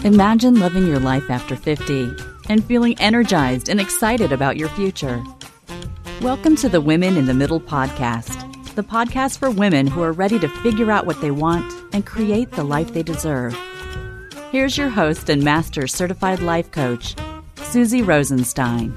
Imagine living your life after 50 and feeling energized and excited about your future. Welcome to the Women in the Middle podcast, the podcast for women who are ready to figure out what they want and create the life they deserve. Here's your host and master certified life coach, Susie Rosenstein.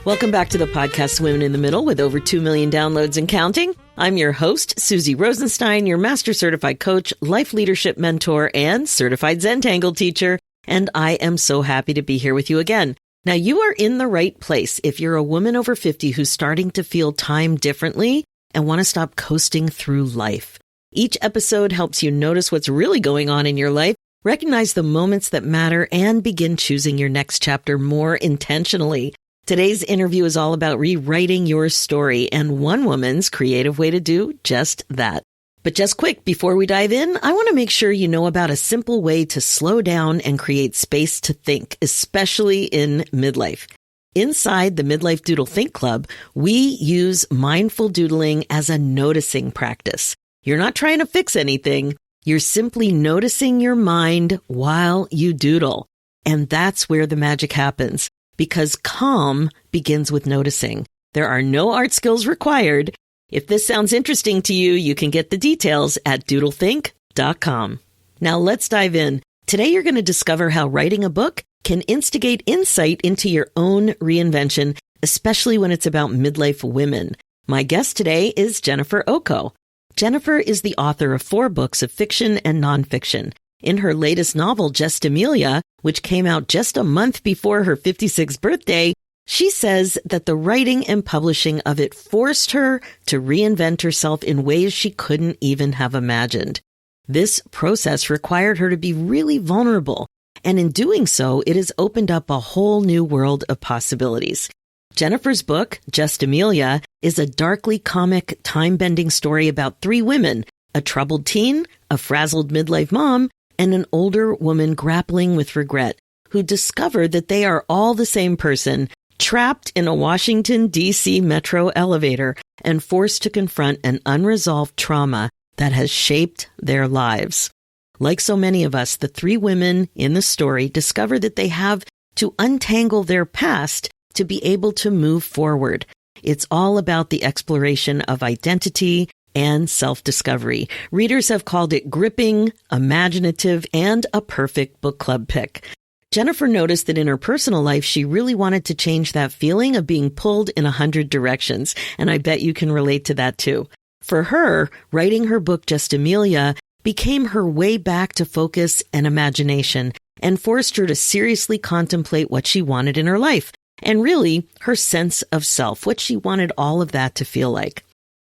Welcome back to the podcast Women in the Middle with over 2 million downloads and counting. I'm your host, Susie Rosenstein, your master certified coach, life leadership mentor, and certified Zentangle teacher. And I am so happy to be here with you again. Now, you are in the right place if you're a woman over 50 who's starting to feel time differently and want to stop coasting through life. Each episode helps you notice what's really going on in your life, recognize the moments that matter, and begin choosing your next chapter more intentionally. Today's interview is all about rewriting your story and one woman's creative way to do just that. But just quick, before we dive in, I want to make sure you know about a simple way to slow down and create space to think, especially in midlife. Inside the Midlife Doodle Think Club, we use mindful doodling as a noticing practice. You're not trying to fix anything. You're simply noticing your mind while you doodle. And that's where the magic happens. Because calm begins with noticing. There are no art skills required. If this sounds interesting to you, you can get the details at doodlethink.com. Now let's dive in. Today you're going to discover how writing a book can instigate insight into your own reinvention, especially when it's about midlife women. My guest today is Jennifer Oko. Jennifer is the author of 4 books of fiction and nonfiction. In her latest novel, Just Amelia, which came out just a month before her 56th birthday, she says that the writing and publishing of it forced her to reinvent herself in ways she couldn't even have imagined. This process required her to be really vulnerable, and in doing so, it has opened up a whole new world of possibilities. Jennifer's book, Just Amelia, is a darkly comic, time-bending story about 3 women, a troubled teen, a frazzled midlife mom, and an older woman grappling with regret, who discover that they are all the same person, trapped in a Washington, D.C. metro elevator and forced to confront an unresolved trauma that has shaped their lives. Like so many of us, the 3 women in the story discover that they have to untangle their past to be able to move forward. It's all about the exploration of identity and self-discovery. Readers have called it gripping, imaginative, and a perfect book club pick. Jennifer noticed that in her personal life, she really wanted to change that feeling of being pulled in 100 directions, and I bet you can relate to that too. For her, writing her book Just Amelia became her way back to focus and imagination and forced her to seriously contemplate what she wanted in her life, and really her sense of self, what she wanted all of that to feel like.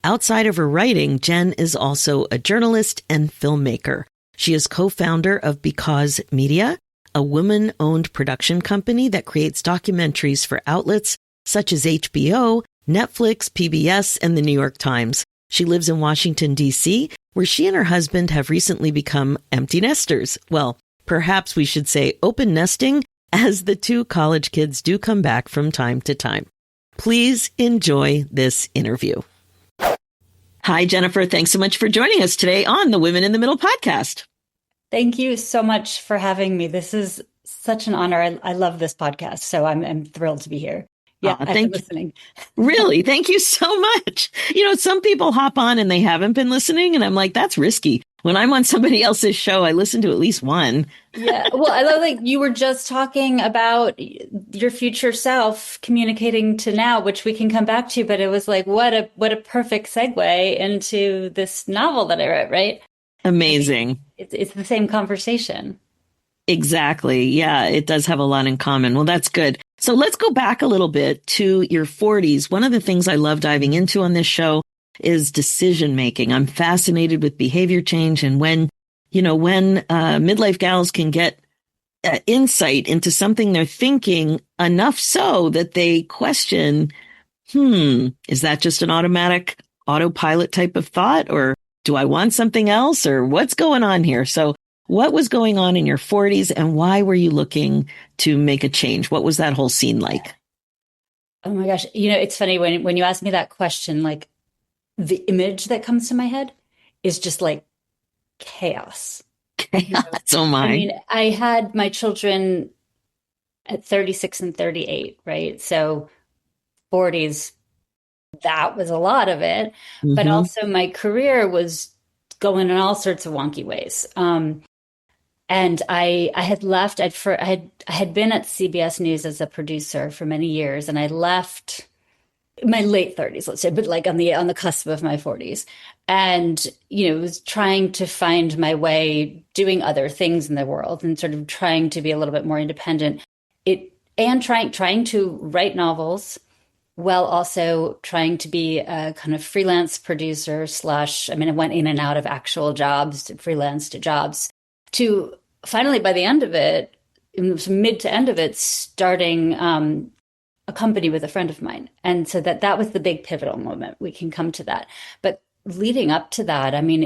Outside of her writing, Jen is also a journalist and filmmaker. She is co-founder of Because Media, a woman-owned production company that creates documentaries for outlets such as HBO, Netflix, PBS, and the New York Times. She lives in Washington, D.C., where she and her husband have recently become empty nesters. Well, perhaps we should say open nesting, as the 2 college kids do come back from time to time. Please enjoy this interview. Hi, Jennifer. Thanks so much for joining us today on the Women in the Middle podcast. Thank you so much for having me. This is such an honor. I love this podcast, so I'm thrilled to be here. Yeah, I've been listening. Really? Thank you so much. Some people hop on and they haven't been listening, and I'm like, that's risky. When I'm on somebody else's show, I listen to at least one. Yeah. Well, I love like you were just talking about your future self communicating to now, which we can come back to, but it was like, what a perfect segue into this novel that I wrote, right? Amazing. It's the same conversation. Exactly. Yeah, it does have a lot in common. Well, that's good. So let's go back a little bit to your 40s. One of the things I love diving into on this show is decision making. I'm fascinated with behavior change, and when midlife gals can get insight into something they're thinking enough so that they question, is that just an automatic autopilot type of thought, or do I want something else, or what's going on here? So what was going on in your 40s, and why were you looking to make a change? What was that whole scene like? Oh my gosh. It's funny when you asked me that question, like the image that comes to my head is just like chaos. You know, Oh I my. mean, I had my children at 36 and 38, right? So 40s, that was a lot of it. But Hmm. also my career was going in all sorts of wonky ways. And I had left, I had been at CBS News as a producer for many years, and I left my late 30s, let's say, but like on the cusp of my 40s. And, was trying to find my way doing other things in the world and sort of trying to be a little bit more independent. And trying to write novels while also trying to be a kind of freelance producer slash, I mean, I went in and out of actual jobs, freelance to jobs, to finally, by the end of it, mid to end of it, starting a company with a friend of mine. And so that was the big pivotal moment. We can come to that. But leading up to that, I mean,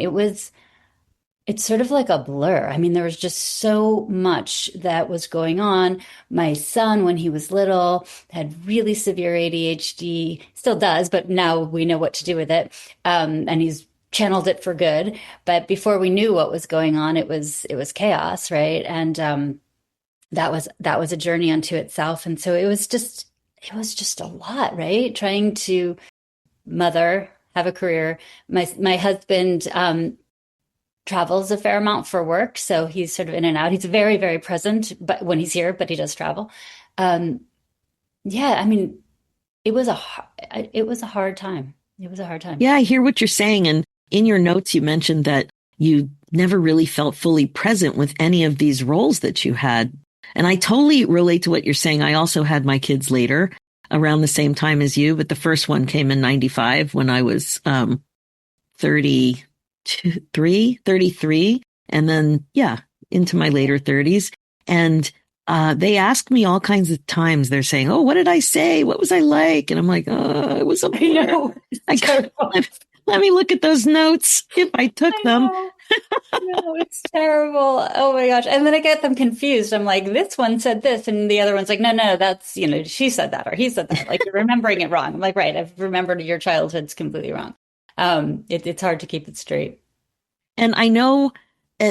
it's sort of like a blur. I mean, there was just so much that was going on. My son, when he was little, had really severe ADHD, still does, but now we know what to do with it. And he's channeled it for good. But before we knew what was going on, it was chaos, right? And that was a journey unto itself. And so it was just a lot, right? Trying to mother, have a career. My husband travels a fair amount for work, so he's sort of in and out. He's very, very present, but when he's here, but he does travel. Um, yeah, I mean, it was a hard time. It was a hard time. Yeah, I hear what you're saying. And in your notes, you mentioned that you never really felt fully present with any of these roles that you had. And I totally relate to what you're saying. I also had my kids later around the same time as you, but the first one came in 95 when I was 33, and then, yeah, into my later 30s. And they ask me all kinds of times. They're saying, "Oh, what did I say? What was I like?" And I'm like, "Oh, it was a I blur." know. I got, let me look at those notes if I took I them. know. No, it's terrible. Oh my gosh. And then I get them confused. I'm like, this one said this, and the other one's like, no, no, that's, she said that or he said that. Like you're remembering it wrong. I'm like, right, I've remembered your childhood's completely wrong. It's hard to keep it straight. And I know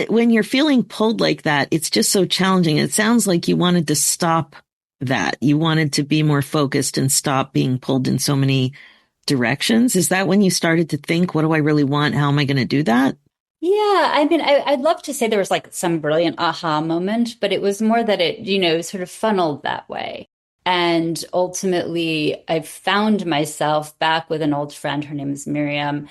when you're feeling pulled like that, it's just so challenging. It sounds like you wanted to stop that. You wanted to be more focused and stop being pulled in so many directions. Is that when you started to think, what do I really want? How am I going to do that? Yeah, I mean, I'd love to say there was like some brilliant aha moment, but it was more that it, sort of funneled that way. And ultimately, I found myself back with an old friend. Her name is Miriam,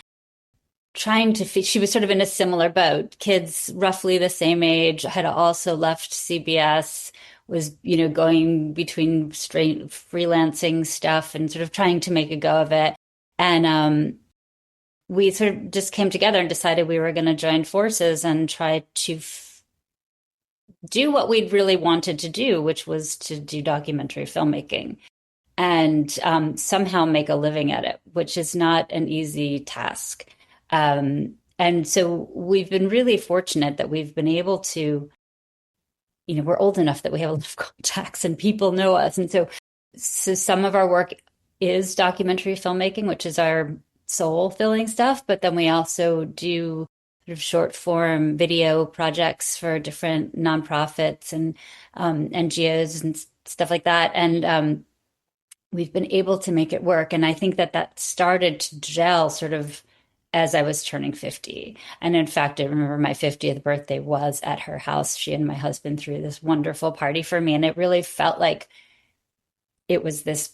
trying to she was sort of in a similar boat. Kids roughly the same age, had also left CBS, was, going between straight freelancing stuff and sort of trying to make a go of it. And we sort of just came together and decided we were going to join forces and try to do what we'd really wanted to do, which was to do documentary filmmaking and somehow make a living at it, which is not an easy task. And so we've been really fortunate that we've been able to, we're old enough that we have a lot of contacts and people know us. And so some of our work is documentary filmmaking, which is our soul filling stuff. But then we also do sort of short form video projects for different nonprofits and NGOs and stuff like that. And we've been able to make it work. And I think that started to gel sort of as I was turning 50. And in fact, I remember my 50th birthday was at her house. She and my husband threw this wonderful party for me. And it really felt like it was this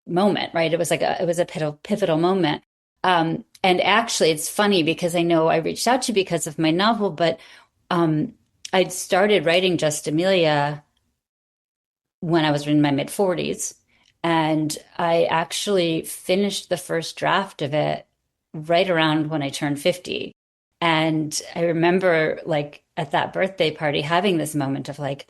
moment, right? It was a pivotal moment. And actually, it's funny because I know I reached out to you because of my novel, but I'd started writing Just Amelia when I was in my mid 40s. And I actually finished the first draft of it right around when I turned 50. And I remember, like, at that birthday party, having this moment of, like,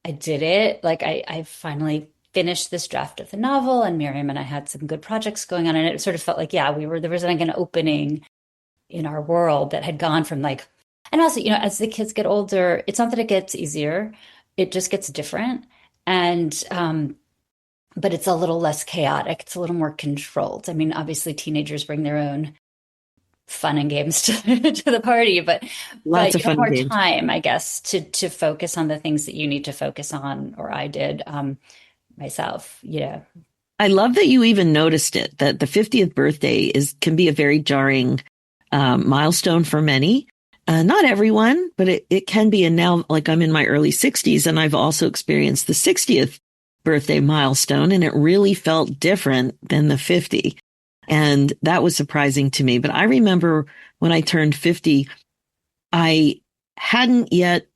I did it. Like, I finally finished this draft of the novel, and Miriam and I had some good projects going on. And it sort of felt like, yeah, there was like an opening in our world that had gone from like, and also, as the kids get older, it's not that it gets easier, it just gets different. And but it's a little less chaotic. It's a little more controlled. I mean, obviously teenagers bring their own fun and games to the party, but Lots you of have fun more games. time, I guess, to focus on the things that you need to focus on, or I did myself. Yeah. I love that you even noticed it, that the 50th birthday can be a very jarring milestone for many. Not everyone, but it can be. And now, like, I'm in my early 60s and I've also experienced the 60th birthday milestone, and it really felt different than the 50. And that was surprising to me. But I remember when I turned 50, I hadn't yet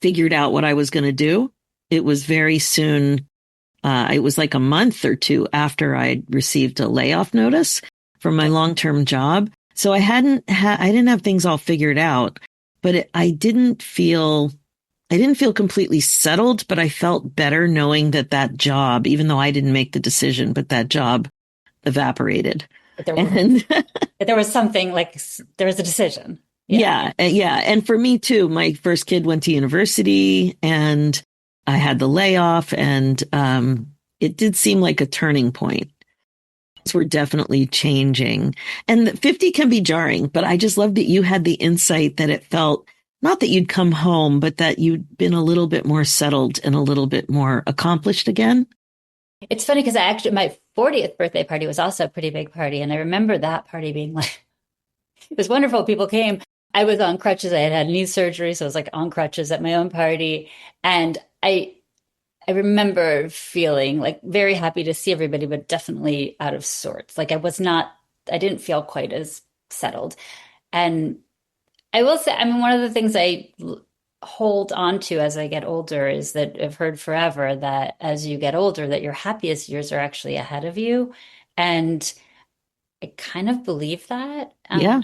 figured out what I was going to do. It was very soon. It was like a month or two after I received a layoff notice from my long-term job. So I didn't have things all figured out, but I didn't feel completely settled, but I felt better knowing that job, even though I didn't make the decision, but that job evaporated. But there was, And there was something like there was a decision. Yeah. yeah, yeah. And for me too, my first kid went to university and I had the layoff, and it did seem like a turning point. Things were definitely changing. And 50 can be jarring, but I just love that you had the insight that it felt not that you'd come home, but that you'd been a little bit more settled and a little bit more accomplished again. It's funny because my 40th birthday party was also a pretty big party. And I remember that party being like, it was wonderful. People came. I was on crutches. I had knee surgery. So I was like on crutches at my own party. And I remember feeling like very happy to see everybody, but definitely out of sorts. Like I didn't feel quite as settled. And I will say, I mean, one of the things hold on to as I get older is that I've heard forever that as you get older, that your happiest years are actually ahead of you. And I kind of believe that. Yeah.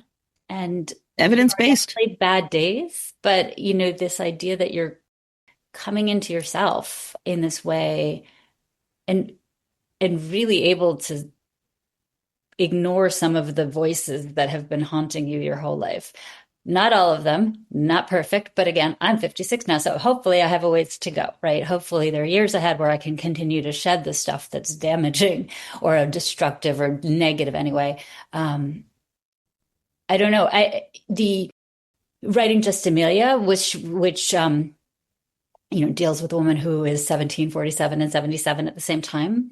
And Evidence-based. definitely bad days, but this idea that you're coming into yourself in this way and really able to ignore some of the voices that have been haunting you your whole life. Not all of them, not perfect, but again, I'm 56 now, so hopefully I have a ways to go, right? Hopefully there are years ahead where I can continue to shed the stuff that's damaging or destructive or negative anyway. I don't know. The writing Just Amelia, which deals with a woman who is 17, 47, and 77 at the same time,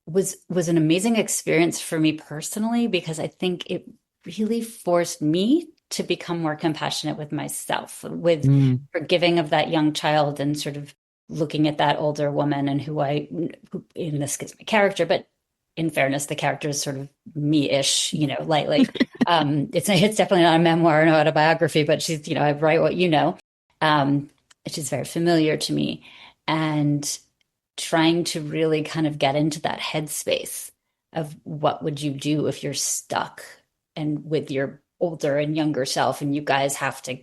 was an amazing experience for me personally, because I think it really forced me to become more compassionate with myself, with forgiving of that young child and sort of looking at that older woman and who in this case, my character, but in fairness, the character is sort of me-ish, lightly. It's definitely not a memoir or an autobiography, but she's, I write what you know. Which is very familiar to me, and trying to really kind of get into that headspace of what would you do if you're stuck and with your older and younger self, and you guys have to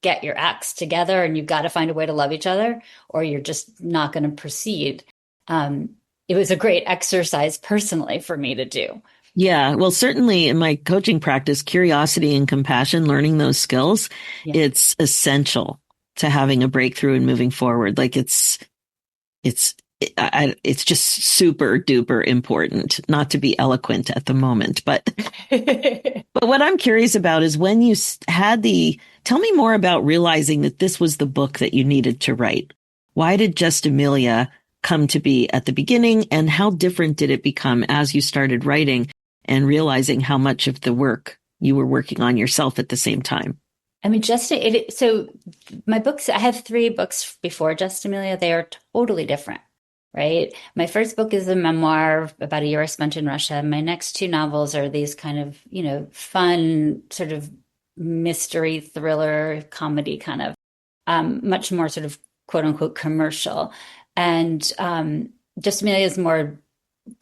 get your acts together and you've got to find a way to love each other, or you're just not going to proceed. It was a great exercise personally for me to do. Yeah. Well, certainly in my coaching practice, curiosity and compassion, learning those skills, it's essential to having a breakthrough and moving forward. Like it's just super duper important, not to be eloquent at the moment, but what I'm curious about is when you tell me more about realizing that this was the book that you needed to write. Why did Just Amelia come to be at the beginning, and how different did it become as you started writing and realizing how much of the work you were working on yourself at the same time? I mean, so my books, I have 3 books before Just Amelia. They are totally different, right? My first book is a memoir about a year I spent in Russia. My next 2 novels are these kind of, fun sort of mystery thriller comedy kind of, much more sort of quote unquote commercial. And Just Amelia is more,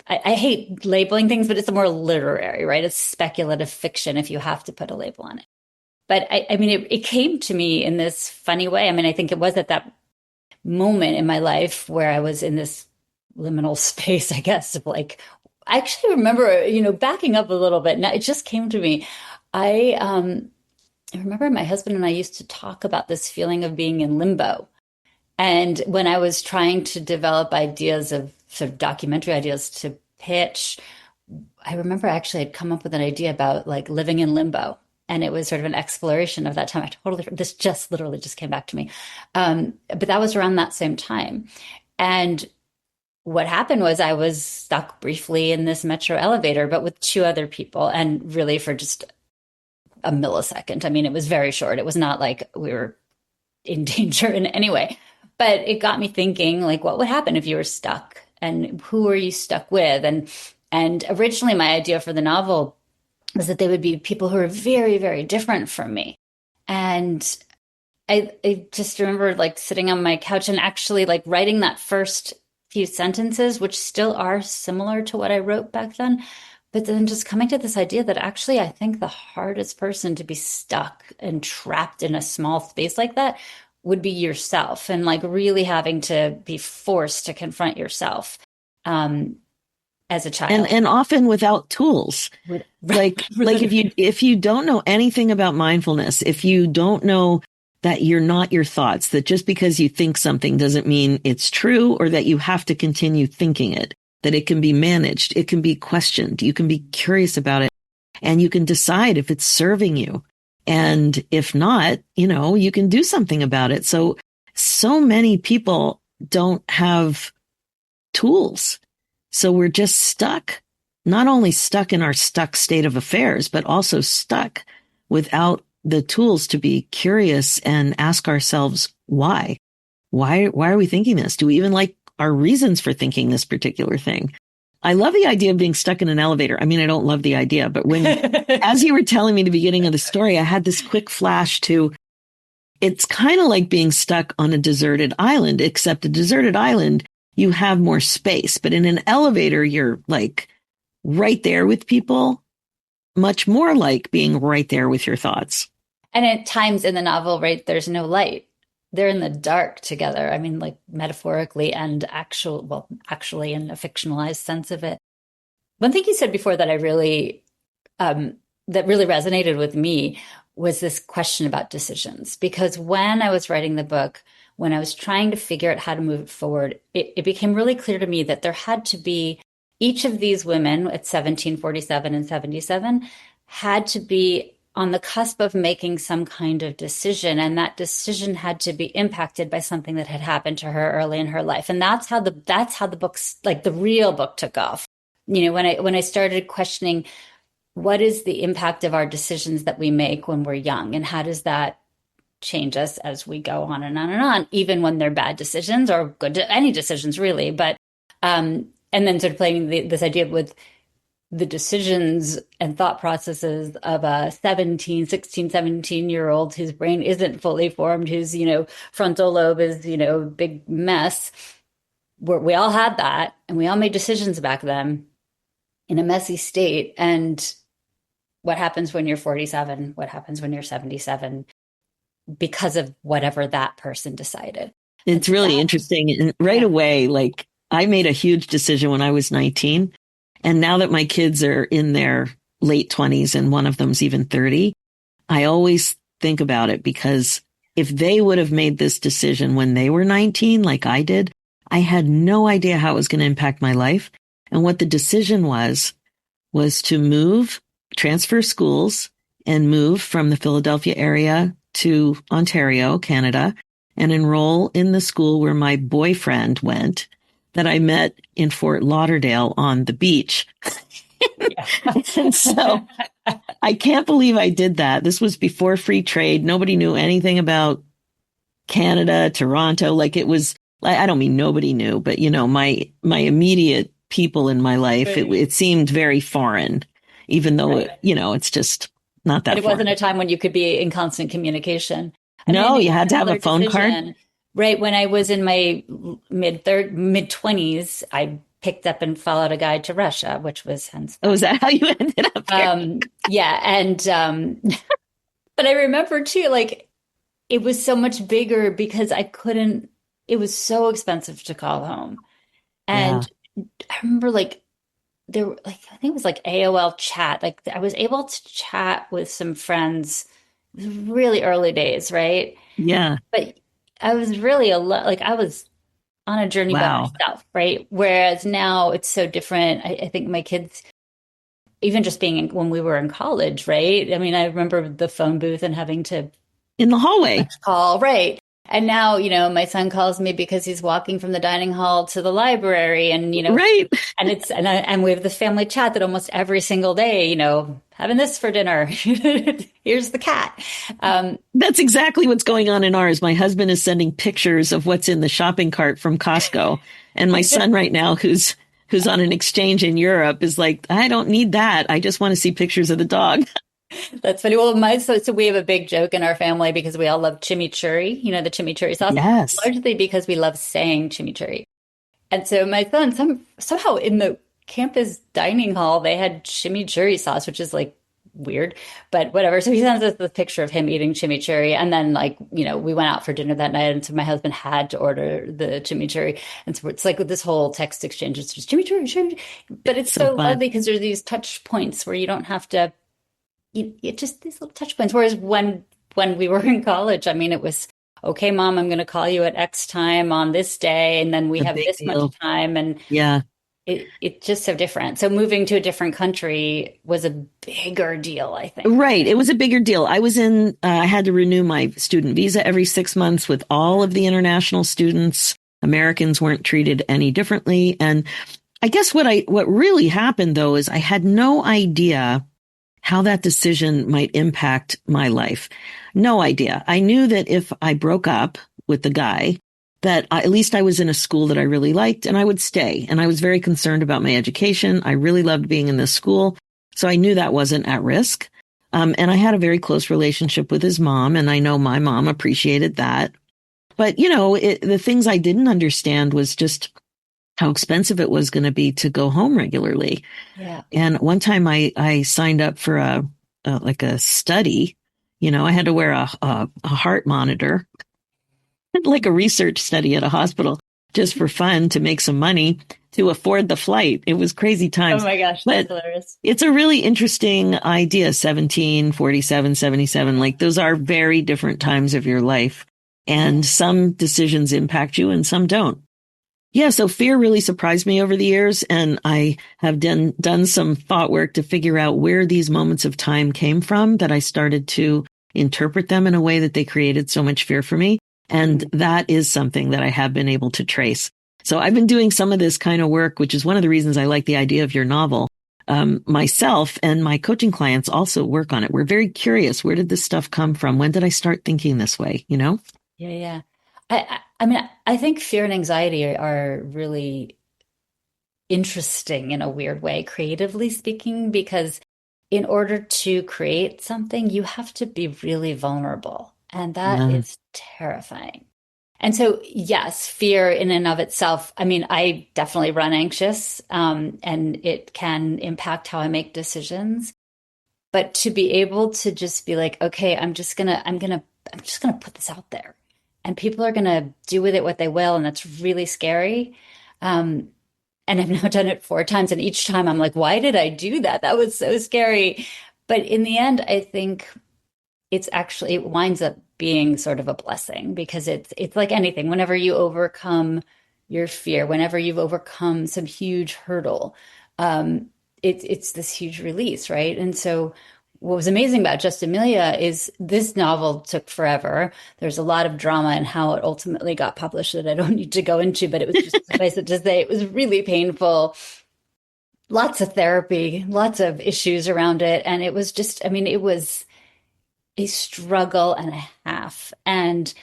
I hate labeling things, but it's more literary, right? It's speculative fiction if you have to put a label on it. But I mean, it came to me in this funny way. I mean, I think it was at that moment in my life where I was in this liminal space, I guess, of like, I actually remember, backing up a little bit. Now it just came to me. I remember my husband and I used to talk about this feeling of being in limbo. And when I was trying to develop ideas of sort of documentary ideas to pitch. I remember actually I'd come up with an idea about like living in limbo. And it was sort of an exploration of that time. This just literally just came back to me. But that was around that same time. And what happened was I was stuck briefly in this metro elevator, but with two other people, and really for just a millisecond. I mean, it was very short. It was not like we were in danger in any way, but it got me thinking, like, what would happen if you were stuck, and who are you stuck with? And originally my idea for the novel was that they would be people who are very, very different from me. And I just remember like sitting on my couch and actually like writing that first few sentences, which still are similar to what I wrote back then. But then just coming to this idea that actually I think the hardest person to be stuck and trapped in a small space like that would be yourself, and like really having to be forced to confront yourself. As a child, and often without tools. Like if you don't know anything about mindfulness, if you don't know that you're not your thoughts, that just because you think something doesn't mean it's true, or that you have to continue thinking it, that it can be managed, it can be questioned, you can be curious about it, and you can decide if it's serving you. And if not, you can do something about it. So many people don't have tools. So we're just stuck, not only stuck in our stuck state of affairs, but also stuck without the tools to be curious and ask ourselves, why? Why are we thinking this? Do we even like our reasons for thinking this particular thing? I love the idea of being stuck in an elevator. I mean, I don't love the idea, but as you were telling me the beginning of the story, I had this quick flash to, it's kind of like being stuck on a deserted island, except a deserted island, you have more space, but in an elevator, you're like right there with people, much more like being right there with your thoughts. And at times in the novel, right, there's no light. They're in the dark together. I mean, like metaphorically and actually in a fictionalized sense of it. One thing you said before that that really resonated with me was this question about decisions. Because when I was writing the book, when I was trying to figure out how to move it forward, it became really clear to me that there had to be, each of these women at 17, 47, and 77 had to be on the cusp of making some kind of decision. And that decision had to be impacted by something that had happened to her early in her life. And that's how the book's, like the real book, took off. When I started questioning what is the impact of our decisions that we make when we're young, and how does that change us as we go on and on and on, even when they're bad decisions or good, any decisions really. But, and then sort of playing this idea with the decisions and thought processes of a 16, 17-year-old whose brain isn't fully formed, whose, frontal lobe is, big mess. We all had that, and we all made decisions back then in a messy state. And what happens when you're 47? What happens when you're 77? Because of whatever that person decided. It's really interesting. And right away, like I made a huge decision when I was 19. And now that my kids are in their late 20s and one of them's even 30, I always think about it, because if they would have made this decision when they were 19, like I did, I had no idea how it was going to impact my life. And what the decision was to transfer schools and move from the Philadelphia area to Ontario, Canada, and enroll in the school where my boyfriend went, that I met in Fort Lauderdale on the beach. And so I can't believe I did that. This was before free trade. Nobody knew anything about Canada, Toronto. Like it was, I don't mean nobody knew, but my immediate people in my life, right. It seemed very foreign, even though, right. It's just not that. And it wasn't a time when you could be in constant communication. You had to have a phone card. Right. When I was in my mid 20s, I picked up and followed a guide to Russia, which was hence. Oh, is that how you ended up there? Yeah. And, but I remember too, like it was so much bigger because it was so expensive to call home. And I remember I think it was like AOL chat. Like I was able to chat with some friends, really early days. Right. Yeah. But I was really alone. Like I was on a journey by Wow. myself, right? Whereas now it's so different. I think my kids, even just being when we were in college, right? I mean, I remember the phone booth and having to In the hallway. call, right? And now, my son calls me because he's walking from the dining hall to the library, and Right. and and we have this family chat that almost every single day, having this for dinner. Here's the cat. That's exactly what's going on in ours. My husband is sending pictures of what's in the shopping cart from Costco. And my son right now, who's on an exchange in Europe, is like, I don't need that. I just want to see pictures of the dog. That's funny. Well, so we have a big joke in our family because we all love chimichurri, the chimichurri sauce, Yes. largely because we love saying chimichurri. And so my son, somehow in the campus dining hall, they had chimichurri sauce, which is like weird, but whatever. So he sends us the picture of him eating chimichurri. And then we went out for dinner that night. And so my husband had to order the chimichurri. And so it's like with this whole text exchange, it's just chimichurri. But it's so fun. lovely because there's these touch points where you don't have to, just these little touch points. Whereas when we were in college, I mean, it was, okay, mom, I'm going to call you at X time on this day. And then we A have big this deal. much time. And Yeah. it's just so different. So moving to a different country was a bigger deal, I think. Right. It was a bigger deal. I had to renew my student visa every 6 months with all of the international students. Americans weren't treated any differently. And I guess what really happened though is I had no idea how that decision might impact my life. No idea. I knew that if I broke up with the guy, that at least I was in a school that I really liked and I would stay. And I was very concerned about my education. I really loved being in this school. So I knew that wasn't at risk. And I had a very close relationship with his mom. And I know my mom appreciated that. But, the things I didn't understand was just how expensive it was going to be to go home regularly. Yeah. And one time I signed up for a study. I had to wear a heart monitor, like a research study at a hospital, just for fun, to make some money to afford the flight. It was crazy times. Oh my gosh, that's hilarious. It's a really interesting idea. 17, 47, 77, like those are very different times of your life. And some decisions impact you and some don't. Yeah, so fear really surprised me over the years, and I have done some thought work to figure out where these moments of time came from, that I started to interpret them in a way that they created so much fear for me. And that is something that I have been able to trace. So I've been doing some of this kind of work, which is one of the reasons I like the idea of your novel. Myself and my coaching clients also work on it. We're very curious. Where did this stuff come from? When did I start thinking this way? Yeah. I mean, I think fear and anxiety are really interesting in a weird way, creatively speaking, because in order to create something, you have to be really vulnerable. And that is terrifying. And so, yes, fear in and of itself, I mean, I definitely run anxious, and it can impact how I make decisions. But to be able to just be like, okay, I'm just gonna put this out there, and people are gonna do with it what they will, and that's really scary. And I've now done it 4 times, and each time I'm like, why did I do that? That was so scary. But in the end, I think it winds up being sort of a blessing, because it's like anything. Whenever you overcome your fear, whenever you've overcome some huge hurdle, it's this huge release, right? And so what was amazing about Just Amelia is this novel took forever. There's a lot of drama in how it ultimately got published that I don't need to go into, but it was just suffice it to say it was really painful. Lots of therapy, lots of issues around it. And it was just, I mean, it was a struggle and a half. And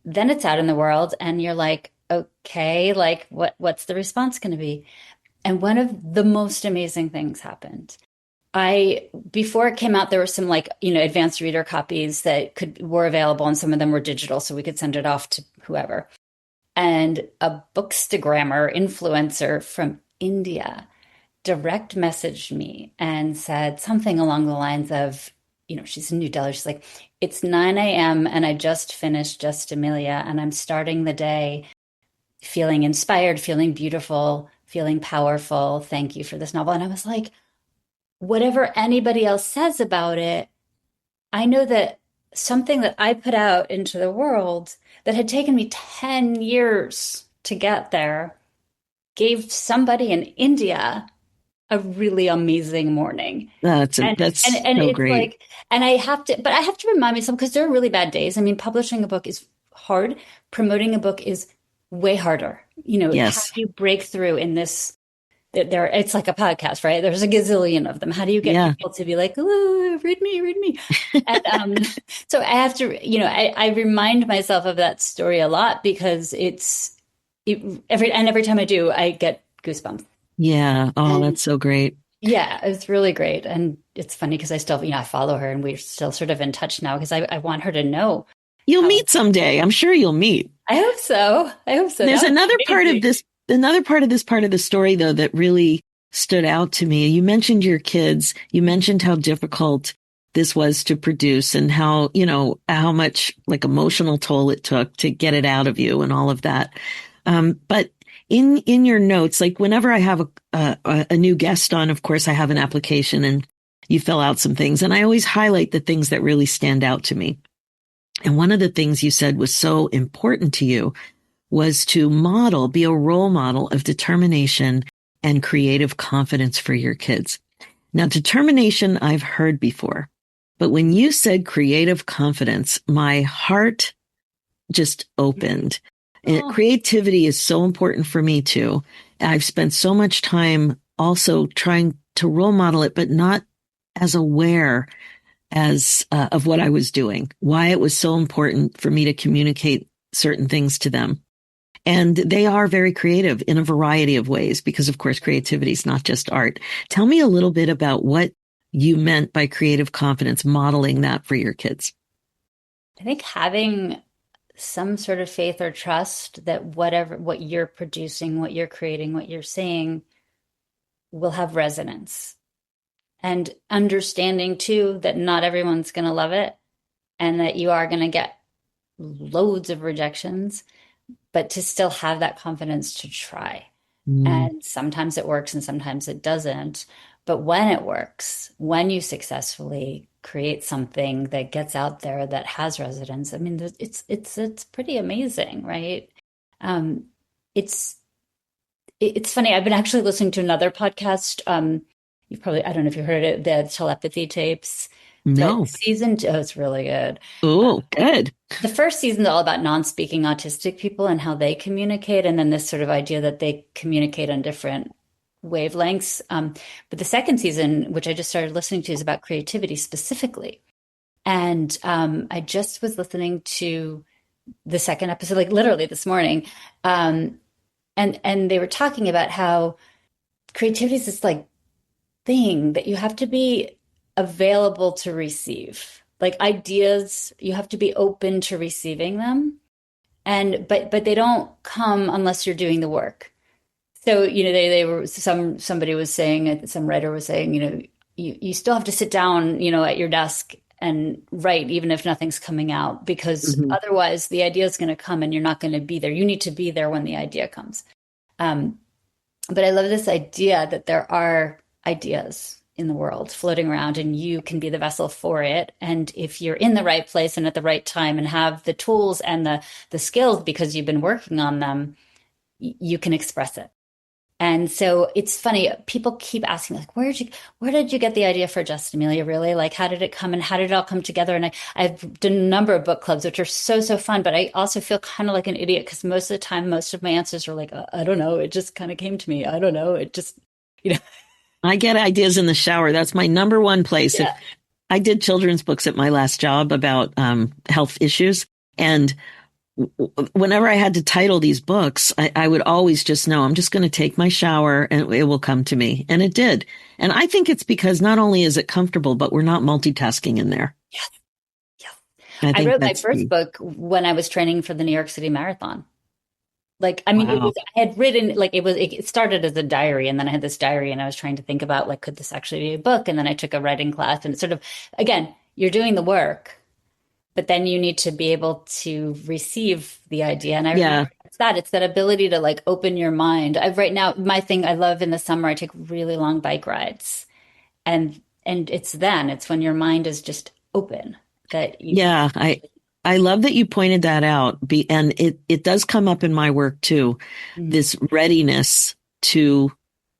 then it's out in the world and you're like, okay, like what's the response going to be? And one of the most amazing things happened. Before it came out, there were some advanced reader copies that were available, and some of them were digital, so we could send it off to whoever. And a bookstagrammer influencer from India direct messaged me and said something along the lines of, she's in New Delhi. She's like, it's 9 a.m. and I just finished Just Amelia, and I'm starting the day feeling inspired, feeling beautiful, feeling powerful. Thank you for this novel. And I was like, whatever anybody else says about it, I know that something that I put out into the world that had taken me 10 years to get there gave somebody in India a really amazing morning. That's And so it's great. like, and I have to remind myself because there are really bad days. I mean, publishing a book is hard. Promoting a book is way harder. How Yes. do you break through in this? It's like a podcast, right? There's a gazillion of them. How do you get Yeah. people to be like, "Ooh, read me, read me"? And so I have to, I remind myself of that story a lot because every time I do, I get goosebumps. Yeah. Oh, And that's so great. yeah, it's really great. And it's funny because I still, I follow her and we're still sort of in touch now because I want her to know You'll how meet someday. I'm sure you'll meet. I hope so. I hope so. There's That would another be part of amazing. this part of the story though that really stood out to me. You mentioned your kids. You mentioned how difficult this was to produce and how, how much like emotional toll it took to get it out of you and all of that. But in your notes, like whenever I have a new guest on, of course, I have an application and you fill out some things and I always highlight the things that really stand out to me. And one of the things you said was so important to you was to be a role model of determination and creative confidence for your kids. Now, determination I've heard before, but when you said creative confidence, my heart just opened. Oh, Creativity is so important for me too. I've spent so much time also trying to role model it, but not as aware as of what I was doing, why it was so important for me to communicate certain things to them. And they are very creative in a variety of ways because, of course, creativity is not just art. Tell me a little bit about what you meant by creative confidence, modeling that for your kids. I think having some sort of faith or trust that what you're producing, what you're creating, what you're saying will have resonance. And understanding too that not everyone's going to love it and that you are going to get loads of rejections, but to still have that confidence to try. Mm, And sometimes it works and sometimes it doesn't. But when it works, when you successfully create something that gets out there that has resonance, I mean, it's pretty amazing, right? Um, it's it's funny. I've been actually listening to another podcast. You've probably, I don't know if you heard it, the telepathy tapes, but no. season two, oh, it's really good. Oh, good. The first season is all about non-speaking autistic people and how they communicate, and then this sort of idea that they communicate on different wavelengths. But the second season, which I just started listening to, is about creativity specifically. And I just was listening to the second episode, like literally this morning, and they were talking about how creativity is this like thing that you have to be available to receive. Like ideas, you have to be open to receiving them. And but they don't come unless you're doing the work. So, they were somebody was saying, some writer was saying, you still have to sit down, at your desk and write, even if nothing's coming out, because Mhm. otherwise the idea is going to come and you're not going to be there. You need to be there when the idea comes. Um, but I love this idea that there are ideas in the world floating around and you can be the vessel for it. And if you're in the right place and at the right time and have the tools and the skills because you've been working on them, you can express it. And so it's funny, people keep asking, like, where did you get the idea for Just Amelia, really? Like, how did it come and how did it all come together? And I've done a number of book clubs, which are so, so fun, but I also feel kind of like an idiot because most of the time, most of my answers are like, I don't know. It just kind of came to me. I don't know. It just, you know, I get ideas in the shower. That's my number one place. If yeah. I did children's books at my last job about health issues, and whenever I had to title these books, I would always just know I'm just going to take my shower and it will come to me. And it did. And I think it's because not only is it comfortable, but we're not multitasking in there. Yes. Yes. I I think wrote my that's first key. book when I was training for the New York City Marathon. Like, I mean, Wow. I had written, like, it started as a diary, and then I had this diary, and I was trying to think about, like, could this actually be a book? And then I took a writing class, and it's sort of, again, you're doing the work, but then you need to be able to receive the idea. And I remember Yeah. it's that ability to, like, open your mind. I've right now, my thing, I love in the summer, I take really long bike rides, and it's when your mind is just open that you can. Yeah. I love that you pointed that out. And it does come up in my work too, this readiness to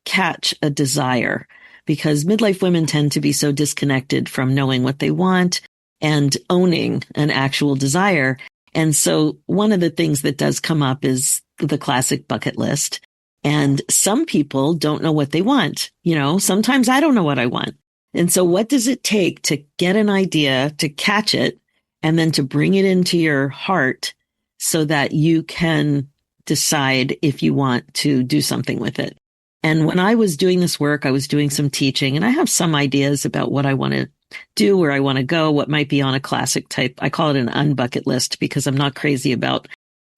catch a desire, because midlife women tend to be so disconnected from knowing what they want and owning an actual desire. And so one of the things that does come up is the classic bucket list. And some people don't know what they want. Sometimes I don't know what I want. And so what does it take to get an idea, to catch it, and then to bring it into your heart so that you can decide if you want to do something with it? And when I was doing this work, I was doing some teaching, and I have some ideas about what I want to do, where I want to go, what might be on a classic type. I call it an unbucket list because I'm not crazy about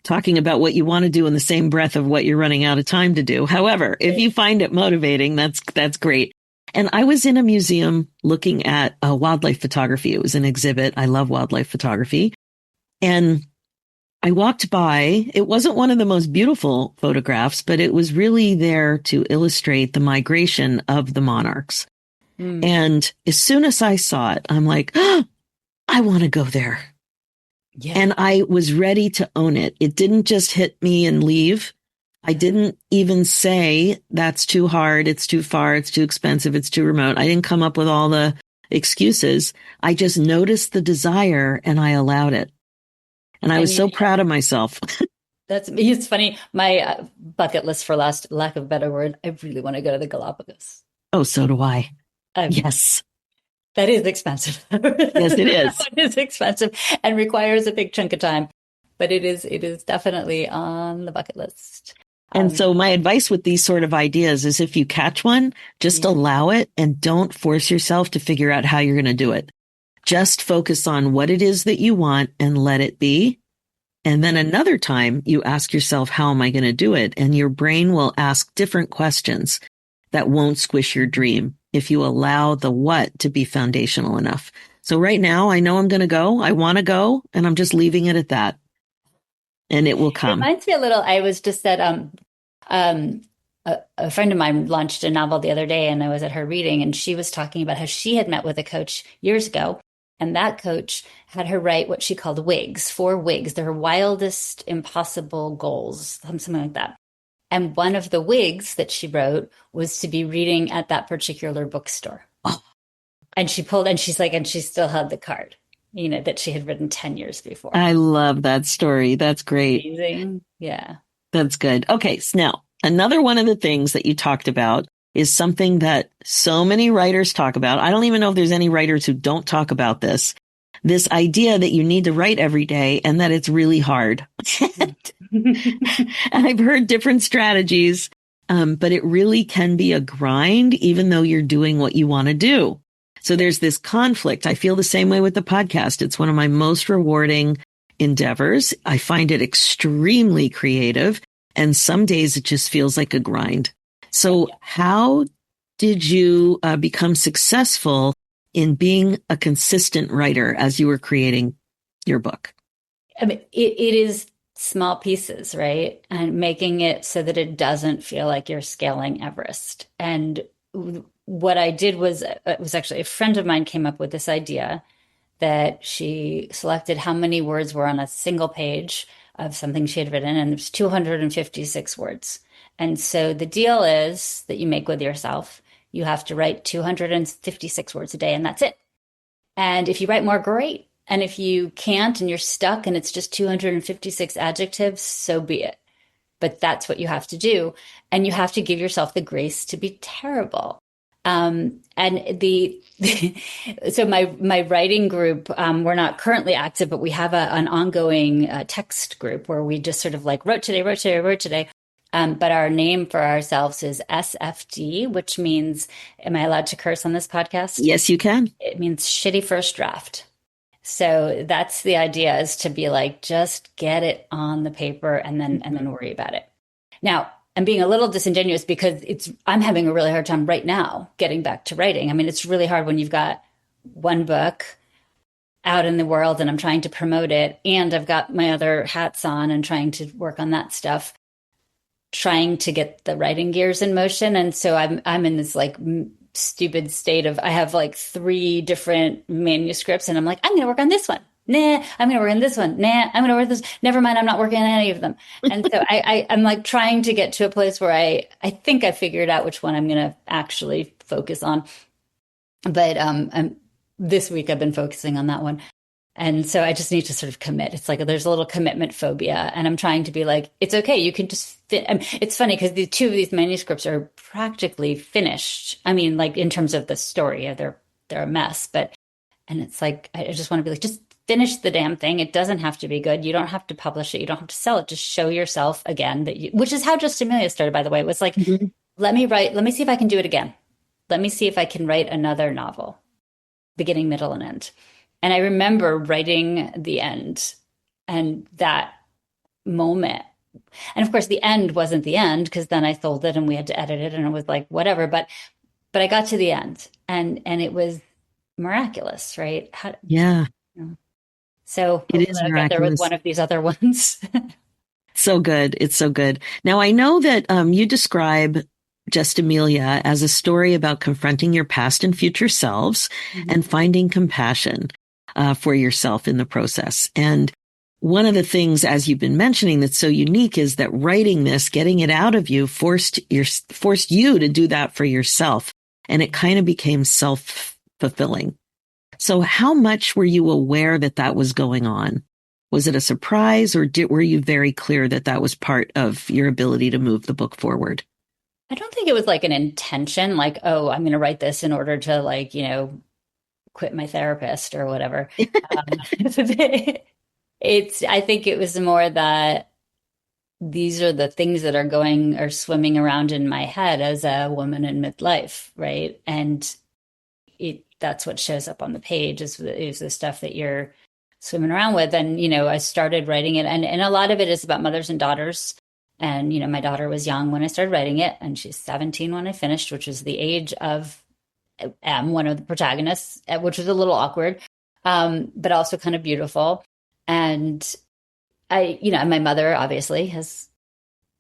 talking about what you want to do in the same breath of what you're running out of time to do. However, if you find it motivating, that's great. And I was in a museum looking at wildlife photography. It was an exhibit. I love wildlife photography. And I walked by. It wasn't one of the most beautiful photographs, but it was really there to illustrate the migration of the monarchs. And as soon as I saw it, I'm like, oh, I want to go there. Yeah. And I was ready to own it. It didn't just hit me and leave. I didn't even say that's too hard, it's too far, it's too expensive, it's too remote. I didn't come up with all the excuses. I just noticed the desire and I allowed it. And I was so proud of myself. It's funny. My bucket list, for lack of a better word, I really want to go to the Galapagos. Oh, so do I. Yes. That is expensive. Yes, it is. It is expensive and requires a big chunk of time, but it is definitely on the bucket list. And so my advice with these sort of ideas is if you catch one, just allow it and don't force yourself to figure out how you're going to do it. Just focus on what it is that you want and let it be. And then another time you ask yourself, how am I going to do it? And your brain will ask different questions that won't squish your dream if you allow the what to be foundational enough. So right now I know I'm going to go, I want to go, and I'm just leaving it at that. And it will come. It reminds me a little, I was just at, a friend of mine launched a novel the other day and I was at her reading and she was talking about how she had met with a coach years ago. And that coach had her write what she called wigs, 4 wigs, their wildest impossible goals, something like that. And one of the wigs that she wrote was to be reading at that particular bookstore. Oh. And she still had the card, that she had written 10 years before. I love that story. That's great. Amazing. Yeah. That's good. Okay. So now another one of the things that you talked about is something that so many writers talk about. I don't even know if there's any writers who don't talk about this idea that you need to write every day and that it's really hard. And I've heard different strategies, but it really can be a grind, even though you're doing what you want to do. So there's this conflict. I feel the same way with the podcast. It's one of my most rewarding endeavors. I find it extremely creative, and some days it just feels like a grind. So how did you become successful in being a consistent writer as you were creating your book? I mean, it is small pieces, right? And making it so that it doesn't feel like you're scaling Everest. And what I did was, it was actually a friend of mine came up with this idea that she selected how many words were on a single page of something she had written, and there's 256 words. And so the deal is that you make with yourself, you have to write 256 words a day, and that's it. And if you write more, great. And if you can't and you're stuck and it's just 256 adjectives, so be it. But that's what you have to do. And you have to give yourself the grace to be terrible. And so my writing group, we're not currently active, but we have an ongoing text group where we just sort of like wrote today. But our name for ourselves is SFD, which means, am I allowed to curse on this podcast? Yes, you can. It means shitty first draft. So that's the idea, is to be like, just get it on the paper and then worry about it. Now, I'm being a little disingenuous because I'm having a really hard time right now getting back to writing. I mean, it's really hard when you've got one book out in the world and I'm trying to promote it, and I've got my other hats on and trying to work on that stuff, trying to get the writing gears in motion. And so I'm in this like stupid state of, I have like 3 different manuscripts and I'm like, I'm going to work on this one. Nah, I'm going to work on this one. Nah, I'm going to work this. Never mind, I'm not working on any of them. And so I'm like trying to get to a place where I think I figured out which one I'm going to actually focus on. But this week I've been focusing on that one. And so I just need to sort of commit. It's like there's a little commitment phobia. And I'm trying to be like, it's okay. You can just fit. It's funny because the two of these manuscripts are practically finished. I mean, like in terms of the story, they're a mess. And it's like, I just want to be like, just finish the damn thing. It doesn't have to be good. You don't have to publish it. You don't have to sell it. Just show yourself again which is how Just Amelia started, by the way. It was like, let me see if I can do it again. Let me see if I can write another novel, beginning, middle, and end. And I remember writing the end and that moment. And of course, the end wasn't the end because then I sold it and we had to edit it and it was like, whatever. But I got to the end and it was miraculous, right? Yeah. So It is I'll miraculous. get there with one of these other ones. So good. It's so good. Now, I know that you describe Just Amelia as a story about confronting your past and future selves and finding compassion for yourself in the process. And one of the things, as you've been mentioning, that's so unique is that writing this, getting it out of you, forced you to do that for yourself. And it kind of became self-fulfilling. So how much were you aware that that was going on? Was it a surprise or were you very clear that that was part of your ability to move the book forward? I don't think it was like an intention, like, oh, I'm going to write this in order to like, quit my therapist or whatever. I think it was more that these are the things that are swimming around in my head as a woman in midlife, right? And that's what shows up on the page is the stuff that you're swimming around with. And, I started writing it and a lot of it is about mothers and daughters. And, my daughter was young when I started writing it and she's 17 when I finished, which is the age of one of the protagonists, which was a little awkward, but also kind of beautiful. And my mother obviously has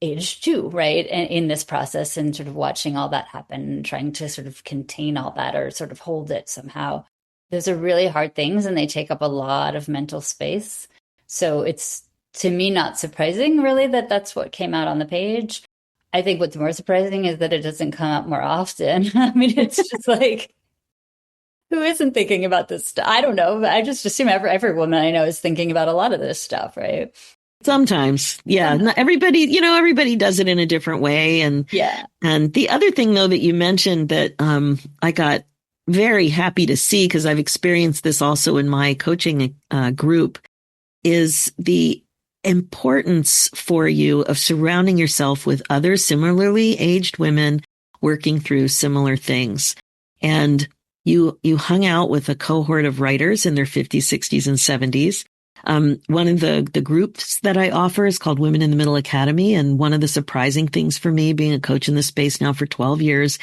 aged too, right? And in this process and sort of watching all that happen and trying to sort of contain all that or sort of hold it somehow. Those are really hard things and they take up a lot of mental space. So it's, to me, not surprising really that that's what came out on the page. I think what's more surprising is that it doesn't come up more often. I mean, it's just like, who isn't thinking about this stuff? I don't know. I just assume every woman I know is thinking about a lot of this stuff, right? Sometimes. Yeah. Not everybody, everybody does it in a different way. And the other thing though, that you mentioned that, I got very happy to see, because I've experienced this also in my coaching, group, is the importance for you of surrounding yourself with other similarly aged women working through similar things. And you hung out with a cohort of writers in their 50s, 60s, and 70s. One of the groups that I offer is called Women in the Middle Academy. And one of the surprising things for me, being a coach in this space now for 12 years,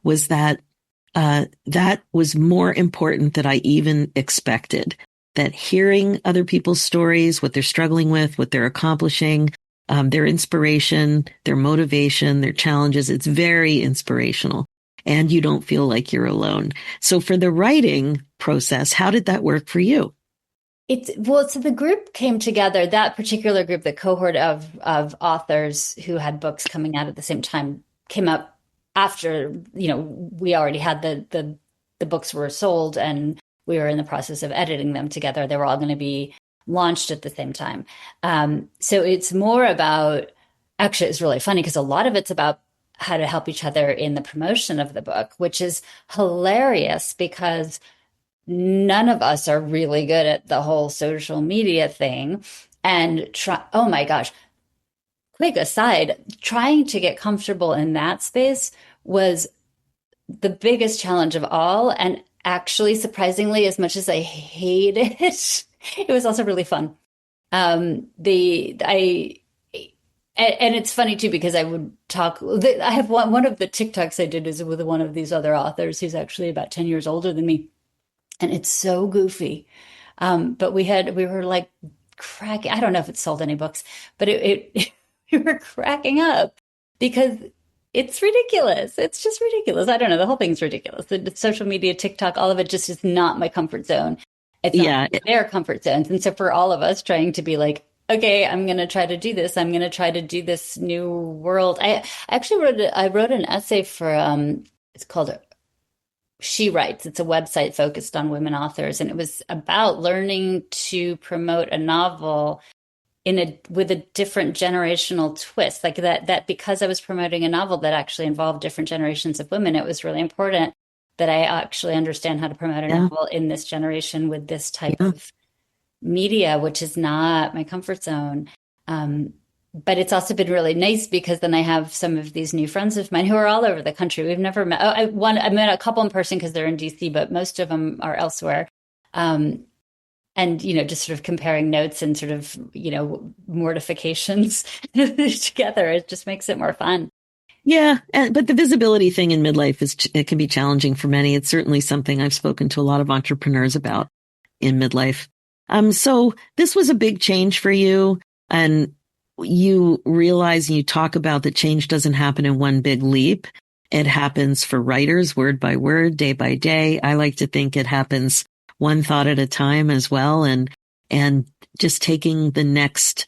was that that was more important than I even expected. That hearing other people's stories, what they're struggling with, what they're accomplishing, their inspiration, their motivation, their challenges, it's very inspirational. And you don't feel like you're alone. So for the writing process, how did that work for you? So the group came together, that particular group, the cohort of authors who had books coming out at the same time came up after, we already had the books were sold and we were in the process of editing them together. They were all going to be launched at the same time. So it's more about, actually, it's really funny because a lot of it's about how to help each other in the promotion of the book, which is hilarious because none of us are really good at the whole social media thing. And oh my gosh, quick aside, trying to get comfortable in that space was the biggest challenge of all. And actually, surprisingly, as much as I hate it, it was also really fun. And it's funny too, because I would talk, I have one of the TikToks I did is with one of these other authors who's actually about 10 years older than me. And it's so goofy. But we were like cracking, I don't know if it sold any books, but we were cracking up because it's ridiculous. It's just ridiculous. I don't know. The whole thing's ridiculous. The social media, TikTok, all of it just is not my comfort zone. It's not their comfort zones. And so for all of us trying to be like, okay, I'm going to try to do this. I'm going to try to do this new world. I actually wrote an essay for, it's called She Writes. It's a website focused on women authors. And it was about learning to promote a novel with a different generational twist, like that because I was promoting a novel that actually involved different generations of women, it was really important that I actually understand how to promote a novel in this generation with this type of media, which is not my comfort zone. But it's also been really nice because then I have some of these new friends of mine who are all over the country. We've never met. I met a couple in person because they're in DC, but most of them are elsewhere. And, just sort of comparing notes and sort of, mortifications together. It just makes it more fun. Yeah. But the visibility thing in midlife it can be challenging for many. It's certainly something I've spoken to a lot of entrepreneurs about in midlife. So this was a big change for you, and you realize and you talk about that change doesn't happen in one big leap. It happens for writers word by word, day by day. I like to think it happens one thought at a time as well, and just taking the next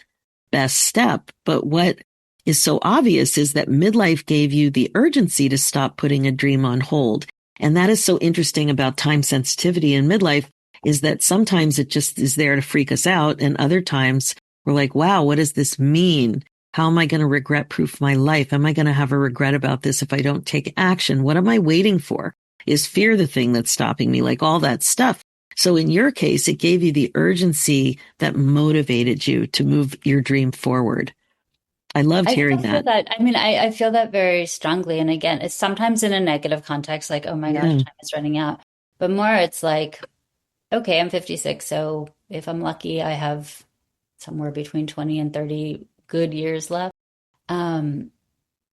best step. But what is so obvious is that midlife gave you the urgency to stop putting a dream on hold. And that is so interesting about time sensitivity in midlife, is that sometimes it just is there to freak us out. And other times we're like, wow, what does this mean? How am I going to regret proof my life? Am I going to have a regret about this if I don't take action? What am I waiting for? Is fear the thing that's stopping me? Like all that stuff. So in your case, it gave you the urgency that motivated you to move your dream forward. I loved hearing that. I feel that very strongly. And again, it's sometimes in a negative context, like, oh my gosh, time is running out. But more it's like, okay, I'm 56. So if I'm lucky, I have somewhere between 20 and 30 good years left. What am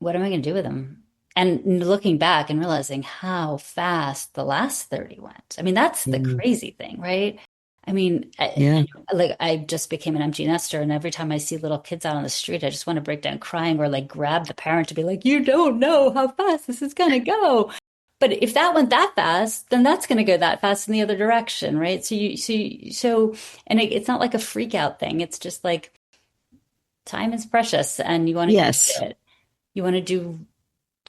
I going to do with them? And looking back and realizing how fast the last 30 went. I mean, that's the crazy thing, right? I mean, I just became an empty nester, and every time I see little kids out on the street, I just want to break down crying or like grab the parent to be like, you don't know how fast this is going to go. But if that went that fast, then that's going to go that fast in the other direction, right? It's not like a freak out thing. It's just like time is precious, and you want to use it. You want to do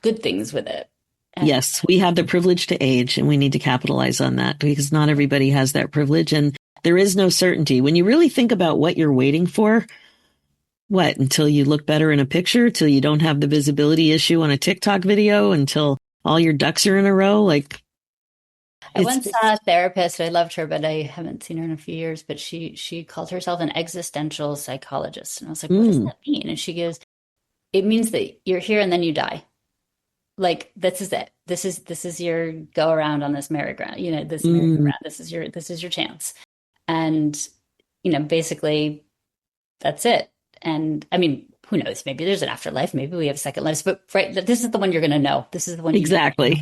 good things with it. Yes, we have the privilege to age, and we need to capitalize on that because not everybody has that privilege, and there is no certainty. When you really think about what you're waiting for, until you look better in a picture, till you don't have the visibility issue on a TikTok video, until all your ducks are in a row. I once saw a therapist. I loved her, but I haven't seen her in a few years. But she called herself an existential psychologist. And I was like, what does that mean? And she goes, it means that you're here and then you die. Like, this is it. This is your go around on this merry-go-round, this merry-go-round. This is your chance. And, basically that's it. And I mean, who knows? Maybe there's an afterlife. Maybe we have second lives, but right. This is the one you're going to know. This is the one. Exactly.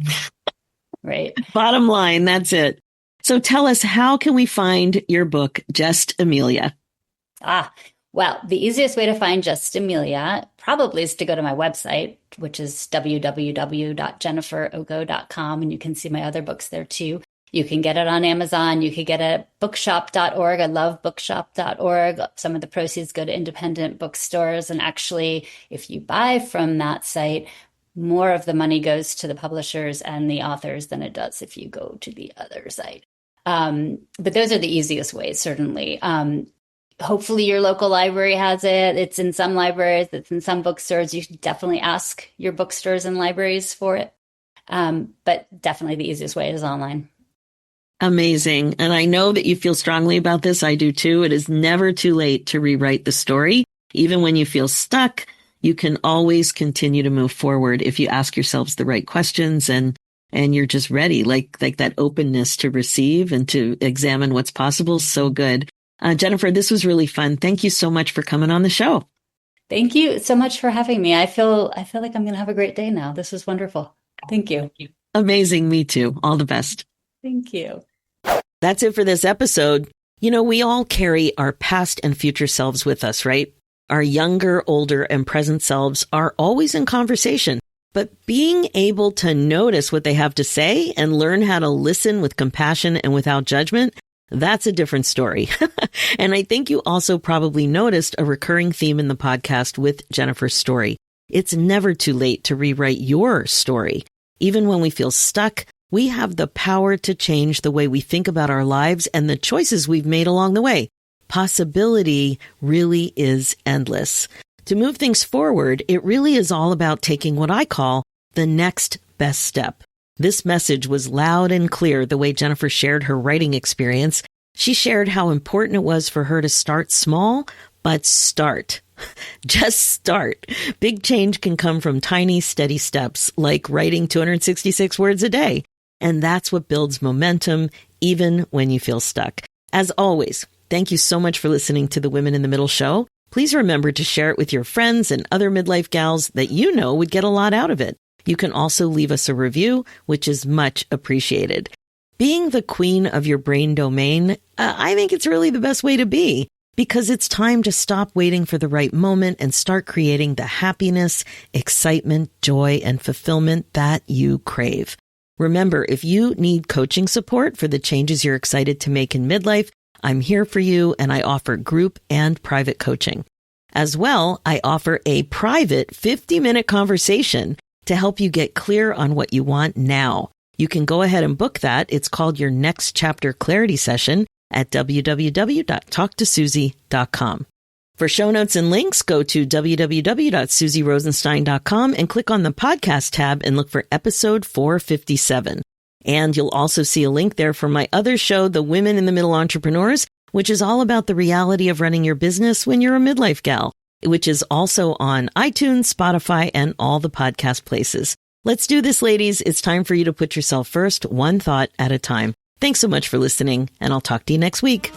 Right. Bottom line. That's it. So tell us, how can we find your book, Just Amelia? Well, the easiest way to find Just Amelia probably is to go to my website, which is www.jenniferoko.com. And you can see my other books there too. You can get it on Amazon. You could get it at bookshop.org. I love bookshop.org. Some of the proceeds go to independent bookstores. And actually, if you buy from that site, more of the money goes to the publishers and the authors than it does if you go to the other site. But those are the easiest ways, certainly. Hopefully your local library has it. It's in some libraries. It's in some bookstores. You should definitely ask your bookstores and libraries for it. But definitely the easiest way is online. Amazing. And I know that you feel strongly about this. I do too. It is never too late to rewrite the story. Even when you feel stuck, you can always continue to move forward if you ask yourselves the right questions and you're just ready, like that openness to receive and to examine what's possible. So good. Jennifer, this was really fun. Thank you so much for coming on the show. Thank you so much for having me. I feel like I'm going to have a great day now. This was wonderful. Thank you. Amazing. Me too. All the best. Thank you. That's it for this episode. We all carry our past and future selves with us, right? Our younger, older, and present selves are always in conversation, but being able to notice what they have to say and learn how to listen with compassion and without judgment, That's a different story. And I think you also probably noticed a recurring theme in the podcast with Jennifer's story. It's never too late to rewrite your story. Even when we feel stuck, we have the power to change the way we think about our lives and the choices we've made along the way. Possibility really is endless. To move things forward, it really is all about taking what I call the next best step. This message was loud and clear the way Jennifer shared her writing experience. She shared how important it was for her to start small, but start. Just start. Big change can come from tiny, steady steps, like writing 266 words a day. And that's what builds momentum, even when you feel stuck. As always, thank you so much for listening to the Women in the Middle show. Please remember to share it with your friends and other midlife gals that you know would get a lot out of it. You can also leave us a review, which is much appreciated. Being the queen of your brain domain, I think it's really the best way to be, because it's time to stop waiting for the right moment and start creating the happiness, excitement, joy, and fulfillment that you crave. Remember, if you need coaching support for the changes you're excited to make in midlife, I'm here for you, and I offer group and private coaching. As well, I offer a private 50-minute conversation to help you get clear on what you want now. You can go ahead and book that. It's called your Next Chapter Clarity Session at www.talktosusie.com. For show notes and links, go to www.susierosenstein.com and click on the podcast tab and look for episode 457. And you'll also see a link there for my other show, The Women in the Middle Entrepreneurs, which is all about the reality of running your business when you're a midlife gal, which is also on iTunes, Spotify, and all the podcast places. Let's do this, ladies. It's time for you to put yourself first, one thought at a time. Thanks so much for listening, and I'll talk to you next week.